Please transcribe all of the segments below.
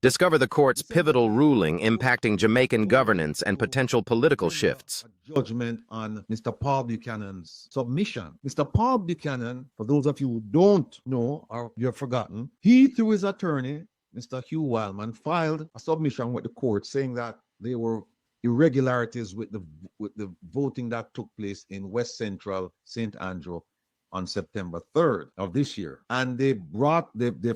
Discover the court's pivotal ruling impacting Jamaican governance and potential political shifts. Judgment on Mr. Paul Buchanan's submission. Mr. Paul Buchanan, for those of you who don't know or you've forgotten, he, through his attorney, Mr. Hugh Wildman, filed a submission with the court saying that there were irregularities with the voting that took place in West Central St. Andrew on September 3rd of this year. And they've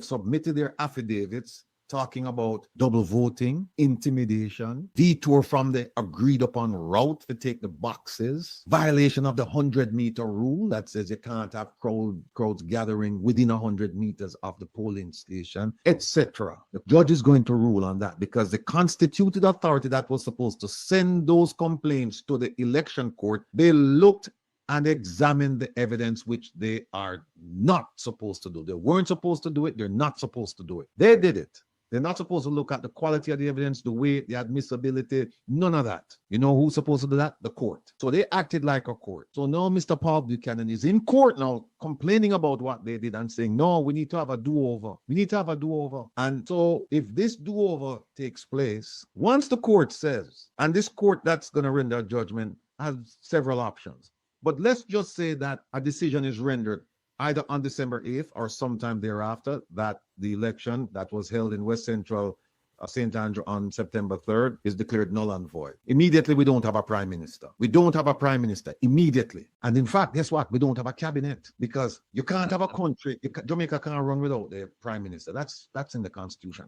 submitted their affidavits talking about double voting, intimidation, detour from the agreed upon route to take the boxes, violation of the 100-meter rule that says you can't have crowds gathering within 100 meters of the polling station, etc. The judge is going to rule on that because the constituted authority that was supposed to send those complaints to the election court, they looked and examined the evidence, which they are not supposed to do. They weren't supposed to do it. They're not supposed to do it. They did it. They're not supposed to look at the quality of the evidence, the weight, the admissibility, none of that. You know who's supposed to do that? The court. So they acted like a court. So now Mr. Paul Buchanan is in court now complaining about what they did and saying, no, we need to have a do-over. We need to have a do-over. And so if this do-over takes place, once the court says, and this court that's going to render judgment has several options. But let's just say that a decision is rendered either on December 8th or sometime thereafter, that the election that was held in West Central St. Andrew on September 3rd is declared null and void. Immediately, we don't have a prime minister. We don't have a prime minister immediately. And in fact, guess what? We don't have a cabinet because you can't have a country. Jamaica can't run without the prime minister. That's in the Constitution.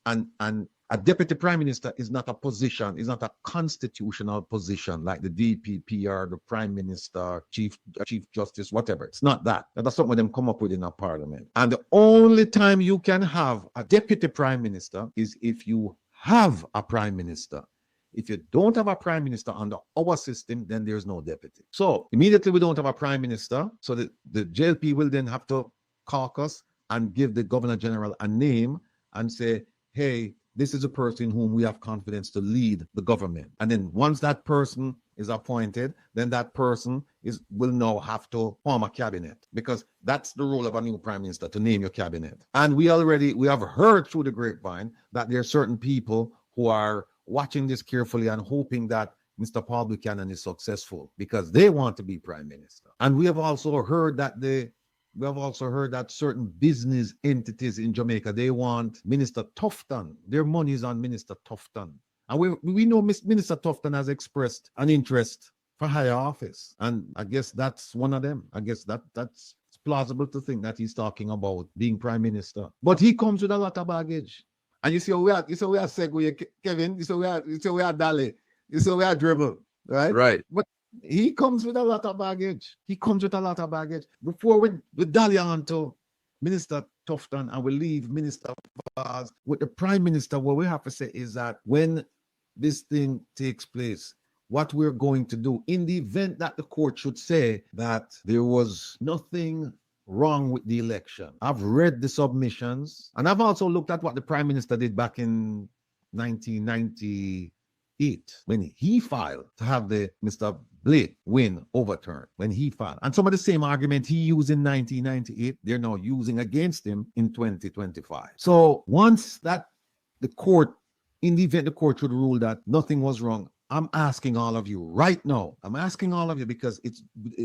And a deputy prime minister is not a position, is not a constitutional position like the DPP or the prime minister, chief justice, whatever. It's not that. That's something them come up with in a parliament. And the only time you can have a deputy prime minister is if you have a prime minister. If you don't have a prime minister under our system, then there's no deputy. So immediately we don't have a prime minister. So the JLP will then have to caucus and give the governor general a name and say, hey, this is a person whom we have confidence to lead the government. And then once that person is appointed, then that person will now have to form a cabinet because that's the role of a new prime minister, to name your cabinet. And we have heard through the grapevine that there are certain people who are watching this carefully and hoping that Mr. Paul Buchanan is successful because they want to be prime minister. And we have also heard that certain business entities in Jamaica, they want Minister Tufton. Their money is on Minister Tufton. And we know Minister Tufton has expressed an interest for higher office. And I guess that's one of them. I guess that's plausible to think that he's talking about being prime minister. But he comes with a lot of baggage. And you see we are segue, Kevin. You see we are Dali. You see we are dribble. Right? Right. But he comes with a lot of baggage. Before we dally on to Minister Tufton and we leave Minister Vaz with the Prime Minister, what we have to say is that when this thing takes place, what we're going to do in the event that the court should say that there was nothing wrong with the election. I've read the submissions and I've also looked at what the Prime Minister did back in 1998 when he filed to have the Mr. Blake win overturned when he filed. And some of the same argument he used in 1998, they're now using against him in 2025. So once that the court, in the event the court should rule that nothing was wrong, I'm asking all of you right now. I'm asking all of you because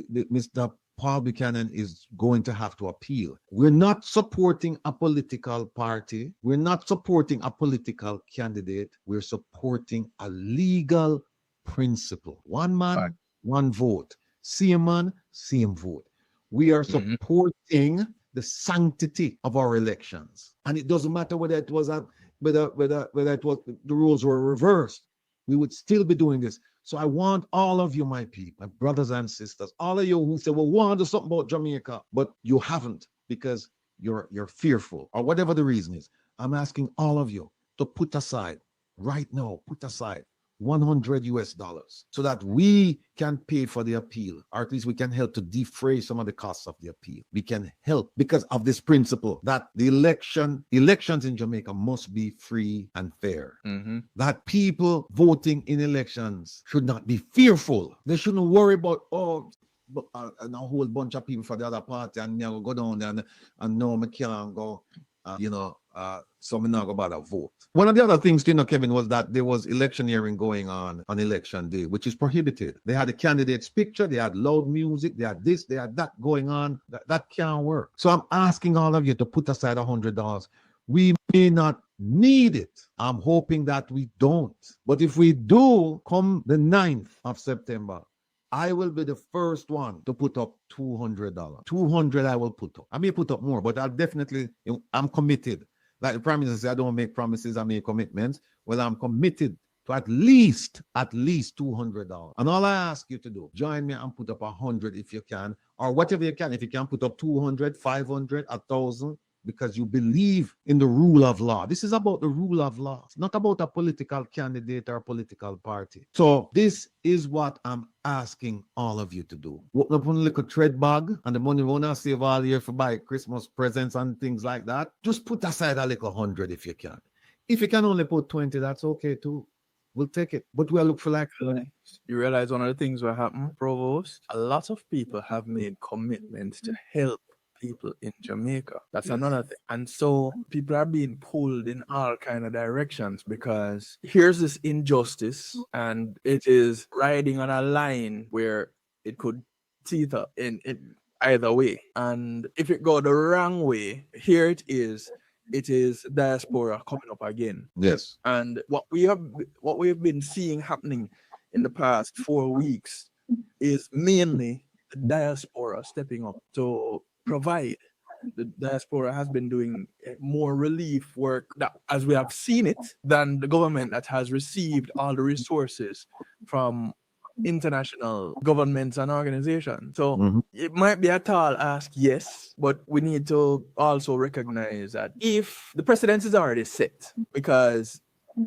Mr. Paul Buchanan is going to have to appeal. We're not supporting a political party. We're not supporting a political candidate. We're supporting a legal principle. One man, one vote. Same man, same vote. We are supporting the sanctity of our elections. And it doesn't matter whether it was whether the rules were reversed. We would still be doing this. So I want all of you, my people, my brothers and sisters, all of you who say, well, we want to do something about Jamaica, but you haven't because you're fearful or whatever the reason is. I'm asking all of you to put aside right now, $100 so that we can pay for the appeal, or at least we can help to defray some of the costs of the appeal. We can help because of this principle that the elections in Jamaica must be free and fair. That people voting in elections should not be fearful. They shouldn't worry about, and a whole bunch of people for the other party and go down there and no, I can't go. so we're not about to vote. One of the other things, Kevin, was that there was electioneering going on election day, which is prohibited. They had the candidate's picture, they had loud music, they had this, they had that going on. That can't work. So I'm asking all of you to put aside $100. We may not need it. I'm hoping that we don't. But if we do, come the 9th of September, I will be the first one to put up $200. $200 I will put up. I may put up more, but I'm committed. Like the Prime Minister said, I don't make promises, I make commitments. Well, I'm committed to at least $200. And all I ask you to do, join me and put up 100 if you can, or whatever you can. If you can put up 200, 500, 1,000, because you believe in the rule of law. This is about the rule of law. It's not about a political candidate or a political party. So this is what I'm asking all of you to do. Open up a little thread bag, and the money we want to save all year for buy Christmas presents and things like that. Just put aside a little 100 if you can. If you can only put 20, that's okay too. We'll take it. But we'll look for like... You realize one of the things that happened, Provost? A lot of people have made commitments to help people in Jamaica. That's another thing. And so people are being pulled in all kind of directions because here's this injustice and it is riding on a line where it could teeter in either way. And if it go the wrong way, here it is diaspora coming up again. Yes. And what we have been seeing happening in the past 4 weeks is mainly the diaspora stepping up to provide. The diaspora has been doing more relief work, that, as we have seen it, than the government that has received all the resources from international governments and organizations. So it might be a tall ask, yes, but we need to also recognize that if the precedent is already set, because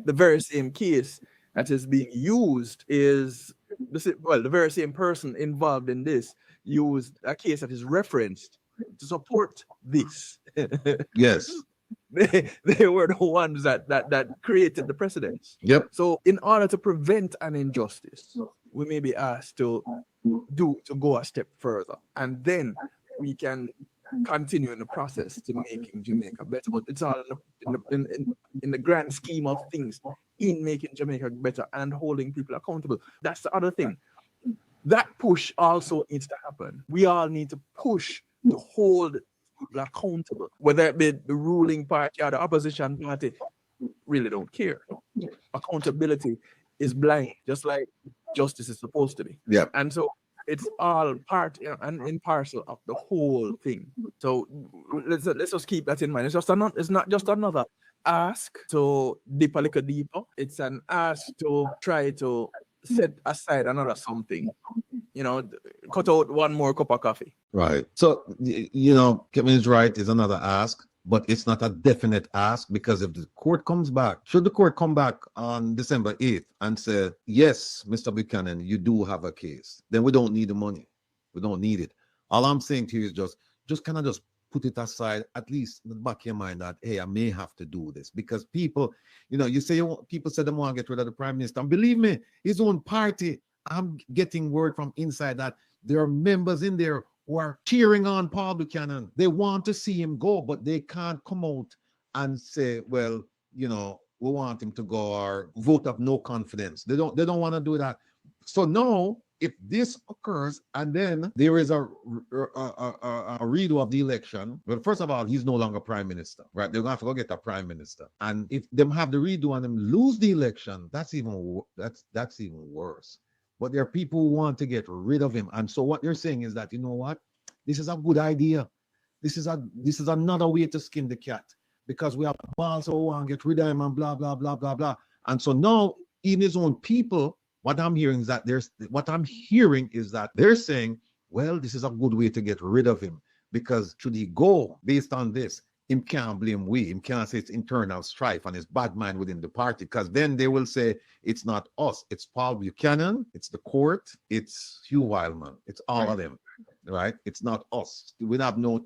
the very same case that is being used is, the very same person involved in this used a case that is referenced to support this. Yes. They were the ones that created the precedents. Yep. So in order to prevent an injustice, we may be asked to go a step further, and then we can continue in the process to making Jamaica better. But it's all in the grand scheme of things, in making Jamaica better and holding people accountable. That's the other thing. That push also needs to happen. We all need to push to hold people accountable, whether it be the ruling party or the opposition party. Really don't care. Accountability is blind, just like justice is supposed to be. Yeah. And so it's all part and in parcel of the whole thing. So let's just keep that in mind. It's not just another ask to dip a little deeper. It's an ask to try to set aside another something. Cut out one more cup of coffee. Right. So, Kevin is right. It's another ask, but it's not a definite ask, because if the court comes back, should the court come back on December 8th and say, yes, Mr. Buchanan, you do have a case, then we don't need the money. We don't need it. All I'm saying to you is just kind of just put it aside, at least in the back of your mind, that, hey, I may have to do this, because people, you say people said they want to get rid of the Prime Minister. And believe me, his own party, I'm getting word from inside that there are members in there who are cheering on Paul Buchanan. They want to see him go, but they can't come out and say, well, we want him to go, or vote of no confidence. They don't want to do that. So now, if this occurs and then there is a redo of the election, well, first of all, he's no longer Prime Minister, right? They're going to have to go get a Prime Minister. And if them have the redo and them lose the election, that's even worse. But there are people who want to get rid of him. And so what they're saying is that, you know what? This is a good idea. This is another way to skin the cat, because we have balls who want to get rid of him and blah, blah, blah, blah, blah. And so now, even his own people, what I'm hearing is that they're saying, well, this is a good way to get rid of him, because should he go based on this, him can't blame we. Him can't say it's internal strife and it's bad mind within the party, because then they will say it's not us. It's Paul Buchanan, it's the court, it's Hugh Wildman, it's all of them, right? It's not us. We had no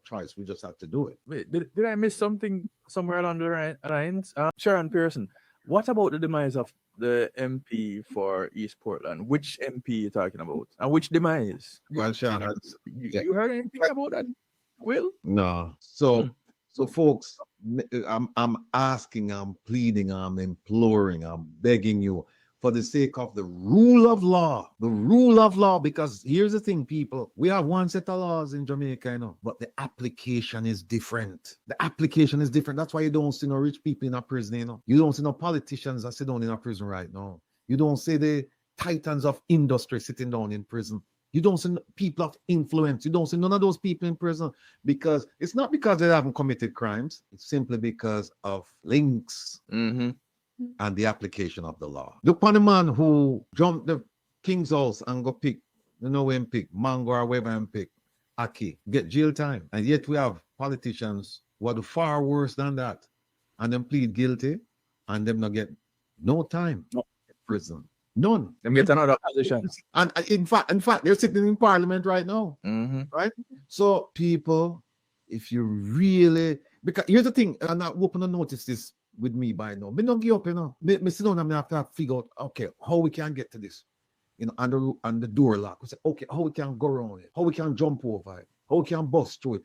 choice. We just had to do it. Wait, did I miss something somewhere along the lines? Sharon Pearson, what about the demise of the MP for East Portland? Which MP are you talking about? And which demise? Well, Sharon, you heard anything about that, Will? No. So So, folks, I'm asking, I'm pleading, I'm imploring, I'm begging you for the sake of the rule of law, because here's the thing, people, we have one set of laws in Jamaica, you know, but the application is different. That's why you don't see no rich people in a prison, you know. You don't see no politicians that sit down in a prison right now. You don't see the titans of industry sitting down in prison. You don't see people of influence. You don't see none of those people in prison, because it's not because they haven't committed crimes. It's simply because of links and the application of the law. Look upon the man who jumped the king's house and go pick, you know, when pick mango or whatever and pick Aki, get jail time. And yet we have politicians who are far worse than that, and them plead guilty and them not get no time in prison. None. Them get another position. And in fact, they're sitting in parliament right now. Right? So people, if you really, because here's the thing, and I open to notice this with me by now. Me don't give up, you know. Me sit down and I have to figure out, okay, how we can get to this, you know, and the door lock. We say, okay, how we can go around it, how we can jump over it, how we can bust through it,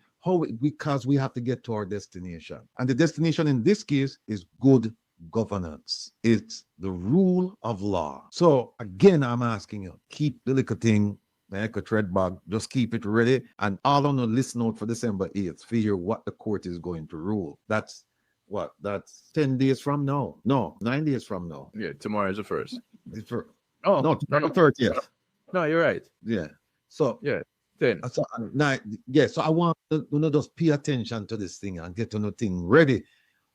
because we have to get to our destination. And the destination in this case is good governance. It's the rule of law. So again, I'm asking you, keep the little thing like a tread bag, just keep it ready. And all on the listen out for December 8th, figure what the court is going to rule. That's 10 days from now. No, 9 days from now. Yeah, tomorrow is the first. It's for, Oh, no, no. 30th. No, you're right. Yeah. So, Yeah, 10. so, so I want to just pay attention to this thing and get to the thing ready.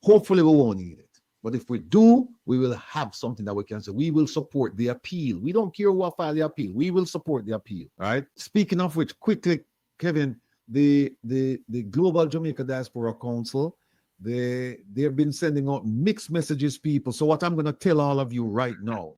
Hopefully we won't need it. But if we do, we will have something that we can say. We will support the appeal. We don't care who file the appeal. We will support the appeal. Right? Speaking of which, quickly, Kevin, the Global Jamaica Diaspora Council, they've been sending out mixed messages, people. So what I'm going to tell all of you right now,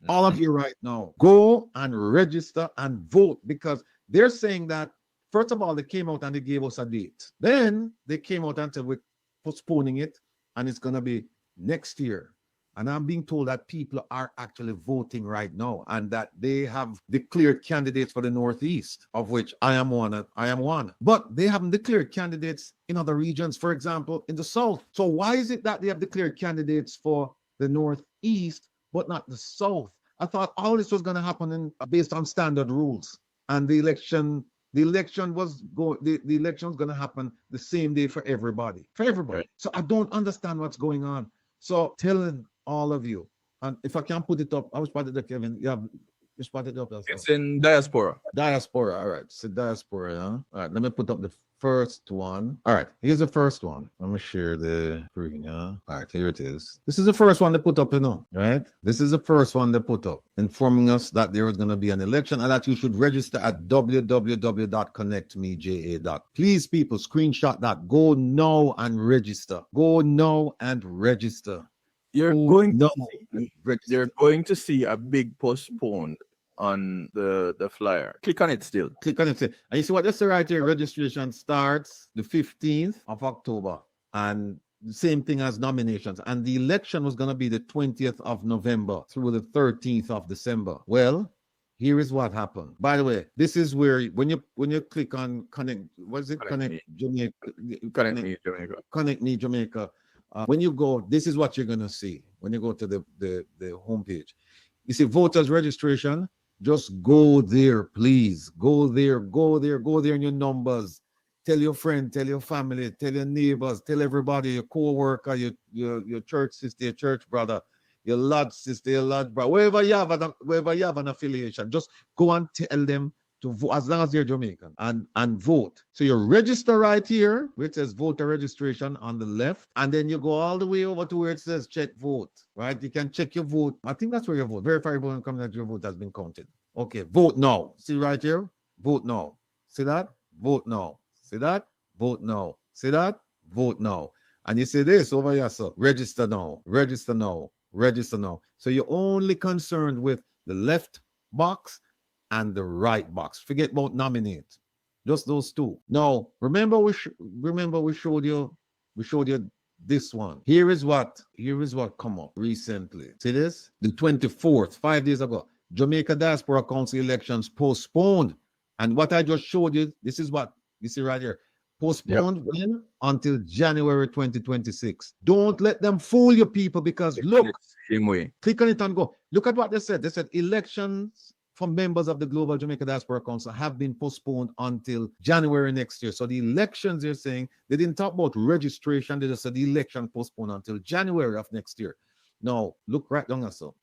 go and register and vote, because they're saying that, first of all, they came out and they gave us a date. Then they came out and said we're postponing it and it's going to be next year. And I'm being told that people are actually voting right now and that they have declared candidates for the Northeast, of which I am one. But they haven't declared candidates in other regions, for example, in the South. So why is it that they have declared candidates for the Northeast, but not the South? I thought all this was going to happen based on standard rules. And the election was going to happen the same day for everybody. Right. So I don't understand what's going on. So telling all of you, and if I can put it up, I was spotted up, Kevin. You spotted up. It's in Diaspora. All right. It's a Diaspora, huh? All right, let me put up the first one. All right, here's the first one. I'm gonna share the screen, huh? All right, here it is. This is the first one they put up, you know, right? This is the first one they put up, informing us that there is gonna be an election and that you should register at www.connectmeja. Please, people, screenshot that. Go now and register. You're going to see a big postponed on the flyer. Click on it still. And you see what this right here? Registration starts the 15th of October. And the same thing as nominations. And the election was going to be the 20th of November through the 13th of December. Well, here is what happened. By the way, this is where when you click on Connect, what is it? Connect Jamaica. Connect Me Jamaica. When you go, this is what you're going to see when you go to the homepage. You see voters registration. Just go there, please. Go there in your numbers. Tell your friend, tell your family, tell your neighbors, tell everybody, your co-worker, your church sister, your church brother, your lodge sister, your lodge brother, wherever you have an affiliation. Just go and tell them to vote, as long as they're Jamaican, and vote. So you register right here, where it says voter registration on the left, and then you go all the way over to where it says check vote, right? You can check your vote. I think that's where your vote. Verify your vote and that your vote has been counted. Okay, vote now. See right here? Vote now. See that? Vote now. See that? Vote now. See that? Vote now. And you see this over here, so register now. Register now. Register now. So you're only concerned with the left box and the right box. Forget about nominate. Just those two. Now, remember we showed you this one. Here is what come up recently. See this? The 24th, 5 days ago. Jamaica Diaspora Council elections postponed. And what I just showed you, this is what you see right here. Postponed when? Until January 2026. Don't let them fool you, people, because look, Same way. click on it and go. Look at what they said. They said elections for members of the Global Jamaica Diaspora Council have been postponed until January next year. So the elections, they're saying, they didn't talk about registration. They just said the election postponed until January of next year. Now, look right down there, so.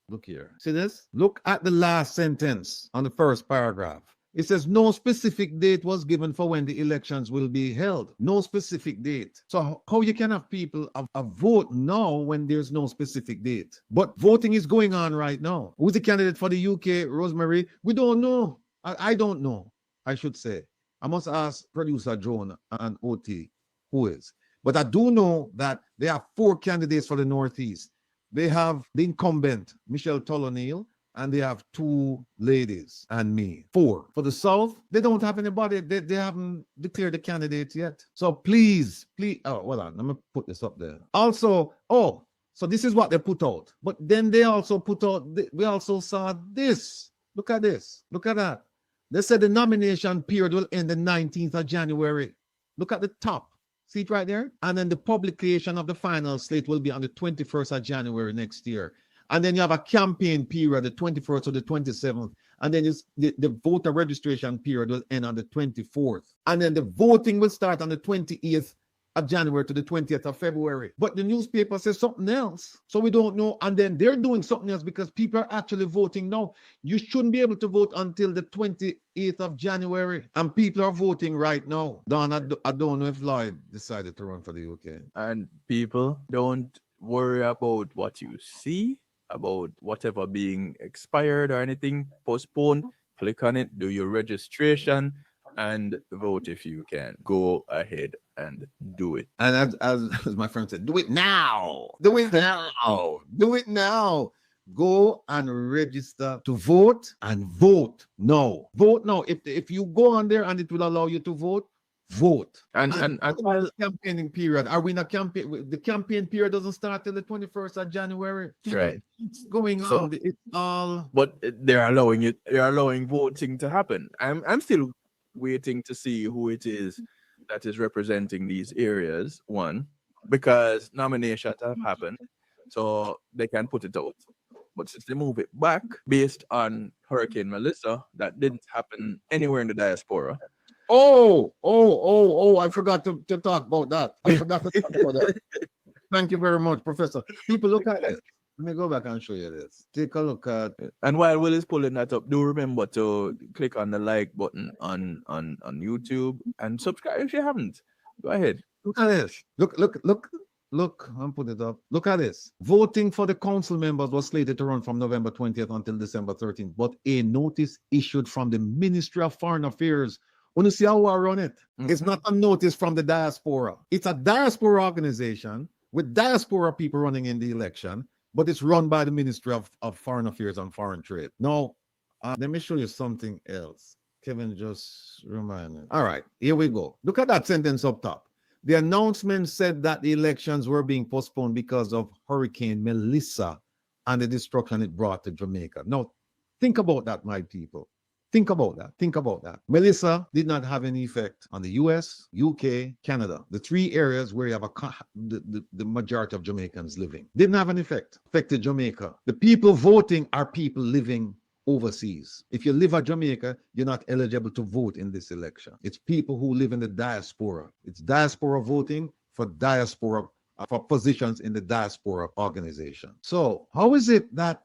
Look here. See this? Look at the last sentence on the first paragraph. It says no specific date was given for when the elections will be held. No specific date. So how you can have people a vote now when there's no specific date? But voting is going on right now. Who's the candidate for the UK, Rosemary? We don't know. I don't know, I should say. I must ask producer Joan and OT who is. But I do know that there are 4 candidates for the Northeast. They have the incumbent, Michelle Tolonil, and they have 2 ladies and me. 4. For the South, they don't have anybody. They haven't declared the candidates yet. So please, oh, hold on. Let me put this up there. Also, so this is what they put out. But then they also put out, we also saw this. Look at this. Look at that. They said the nomination period will end the 19th of January. Look at the top. See it right there? And then the publication of the final slate will be on the 21st of January next year. And then you have a campaign period, the 21st to the 27th. And then the voter registration period will end on the 24th. And then the voting will start on the 28th of January to the 20th of February. But the newspaper says something else. So we don't know. And then they're doing something else because people are actually voting now. You shouldn't be able to vote until the 28th of January. And people are voting right now. Don, I don't know if Lloyd decided to run for the UK. And people, don't worry about what you see, about whatever being expired or anything postponed. Click on it, do your registration, and vote if you can. Go ahead and do it. And as my friend said, do it now. Do it now. Do it now. Go and register to vote and vote now. Vote now. If you go on there and it will allow you to vote, vote. And while campaigning period, are we in a campaign? The campaign period doesn't start till the 21st of January. right. It's going on. It's all. But they're allowing voting to happen. I'm still waiting to see who it is that is representing these areas, one, because nominations have happened, so they can put it out. But since they move it back based on Hurricane Melissa, that didn't happen anywhere in the diaspora. I forgot to talk about that. Thank you very much, Professor. People, look at this. Let me go back and show you this. Take a look at it. And while Will is pulling that up, do remember to click on the like button on YouTube and subscribe if you haven't. Go ahead. Look at this. Look, I'll put it up. Look at this. Voting for the council members was slated to run from November 20th until December 13th, but a notice issued from the Ministry of Foreign Affairs. Want to see how I run it? It's not a notice from the diaspora. It's a diaspora organization with diaspora people running in the election, but it's run by the Ministry of Foreign Affairs and Foreign Trade. Now, let me show you something else. Kevin just reminded me. All right, here we go. Look at that sentence up top. The announcement said that the elections were being postponed because of Hurricane Melissa and the destruction it brought to Jamaica. Now, think about that, my people. Think about that. Melissa did not have any effect on the US, UK, Canada, the 3 areas where you have the majority of Jamaicans living. Didn't have an effect. Affected Jamaica. The people voting are people living overseas. If you live at Jamaica, you're not eligible to vote in this election. It's people who live in the diaspora. It's diaspora voting for diaspora, for positions in the diaspora organization. So how is it that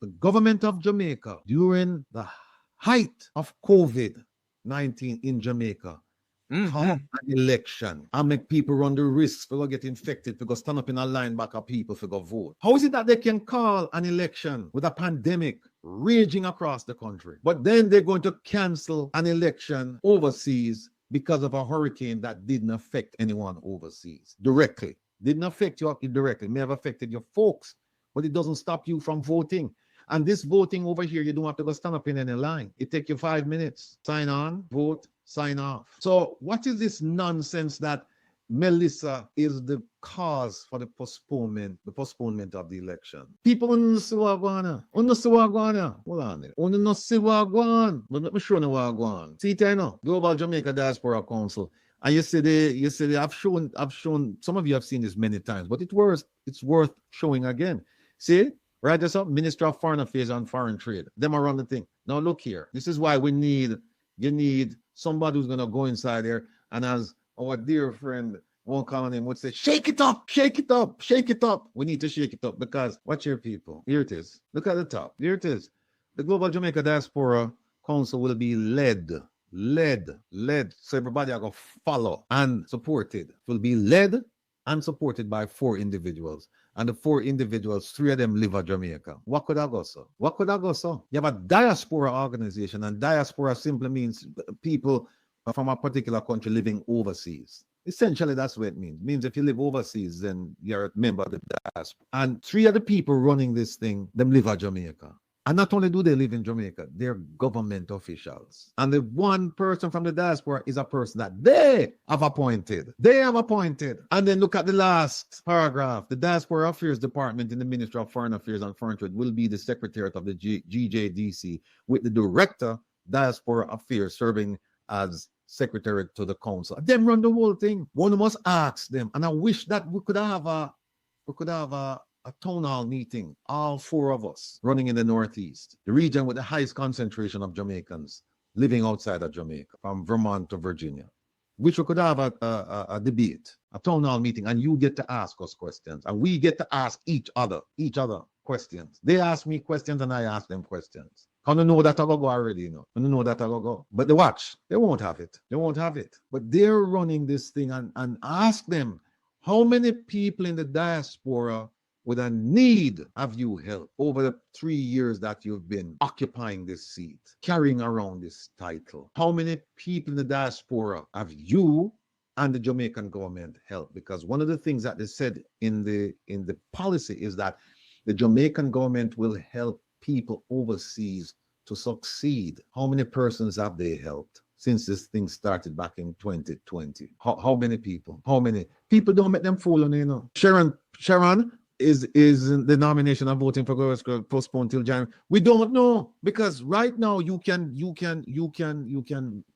the government of Jamaica, during the height of COVID-19 in Jamaica, call an election and make people run the risks for get infected, for go stand up in a line back of people for go vote? How is it that they can call an election with a pandemic raging across the country, but then they're going to cancel an election overseas because of a hurricane that didn't affect anyone overseas directly? Didn't affect you directly, may have affected your folks, but it doesn't stop you from voting. And this voting over here, you don't have to go stand up in any line. It takes you 5 minutes. Sign on, vote, sign off. So what is this nonsense that Melissa is the cause for the postponement of the election. People unasiwagwana. Hold on there. Unasiwagwan. But let me show you wagwan. See, I know. Global Jamaica Diaspora Council. And you see, I've shown, some of you have seen this many times, but it's worth showing again. See, right this up, Minister of Foreign Affairs and Foreign Trade. Them are on the thing. Now look here. This is why you need somebody who's gonna go inside there, and as our dear friend won't call him would say, shake it up. We need to shake it up because watch your people. Here it is. Look at the top. Here it is. The Global Jamaica Diaspora Council will be led. So everybody are going to follow and supported. It will be led and supported by 4 individuals. And the 4 individuals, 3 of them live in Jamaica. What could I go so? You have a diaspora organization, and diaspora simply means people from a particular country living overseas. Essentially, that's what it means. It means if you live overseas, then you're a member of the diaspora. And 3 of the people running this thing, them live in Jamaica. And not only do they live in Jamaica, they're government officials. And the one person from the diaspora is a person that they have appointed. And then look at the last paragraph. The Diaspora Affairs Department in the Ministry of Foreign Affairs and Foreign Trade will be the Secretariat of the GJDC, with the Director, Diaspora Affairs, serving as Secretary to the Council. Them run the whole thing. One must ask them. And I wish that we could have a town hall meeting, all 4 of us running in the Northeast, the region with the highest concentration of Jamaicans living outside of Jamaica, from Vermont to Virginia, which we could have a debate, a town hall meeting, and you get to ask us questions, and we get to ask each other questions. They ask me questions, and I ask them questions. I don't know that I go already, you know. I don't know that I go. But they watch. They won't have it. But they're running this thing, and ask them, how many people in the diaspora with a need have you helped over the 3 years that you've been occupying this seat, carrying around this title? How many people in the diaspora have you and the Jamaican government helped? Because one of the things that they said in the policy is that the Jamaican government will help people overseas to succeed. How many persons have they helped since this thing started back in 2020? How many people? How many people? Don't make them fool on you know. Sharon is the nomination of voting for governors postponed till January. We don't know, because right now you can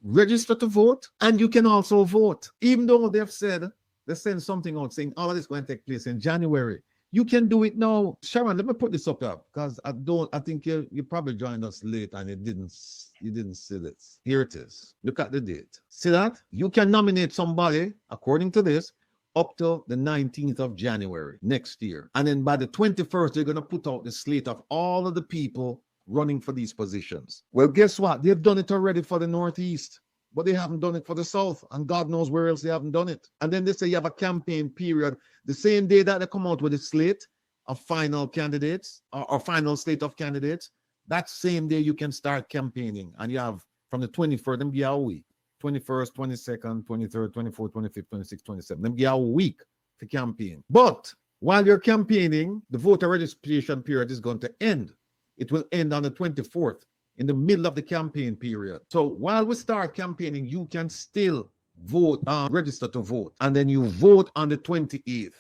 register to vote, and you can also vote, even though they've said they send something out saying all of this is going to take place in January. You can do it now. Sharon, let me put this up there, because I think you probably joined us late and you didn't see this. Here it is. Look at the date. See that? You can nominate somebody according to this up till the 19th of January next year. And then by the 21st, they're going to put out the slate of all of the people running for these positions. Well, guess what? They've done it already for the Northeast, but they haven't done it for the South, and God knows where else they haven't done it. And then they say you have a campaign period. The same day that they come out with a slate of final candidates or final slate of candidates, that same day you can start campaigning. And you have from the 21st, them give a week. 21st, 22nd, 23rd, 24th, 25th, 26th, 27th. Them give a week to campaign. But while you're campaigning, the voter registration period is going to end. It will end on the 24th, in the middle of the campaign period. So while we start campaigning, you can still vote, register to vote. And then you vote on the 28th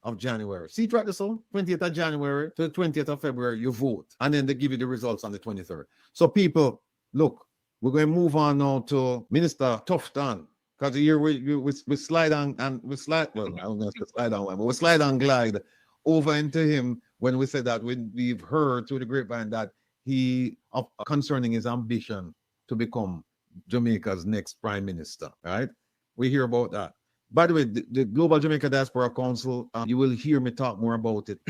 of January. See, track this on 28th of January to the 20th of February, you vote. And then they give you the results on the 23rd. So people, look, we're going to move on now to Minister Tufton. Because here we slide on, and we slide, well, I'm going to slide on one, but we slide on glide over into him when we said that we've heard through the grapevine that he, concerning his ambition to become Jamaica's next prime minister, right? We hear about that. By the way, the Global Jamaica Diaspora Council, you will hear me talk more about it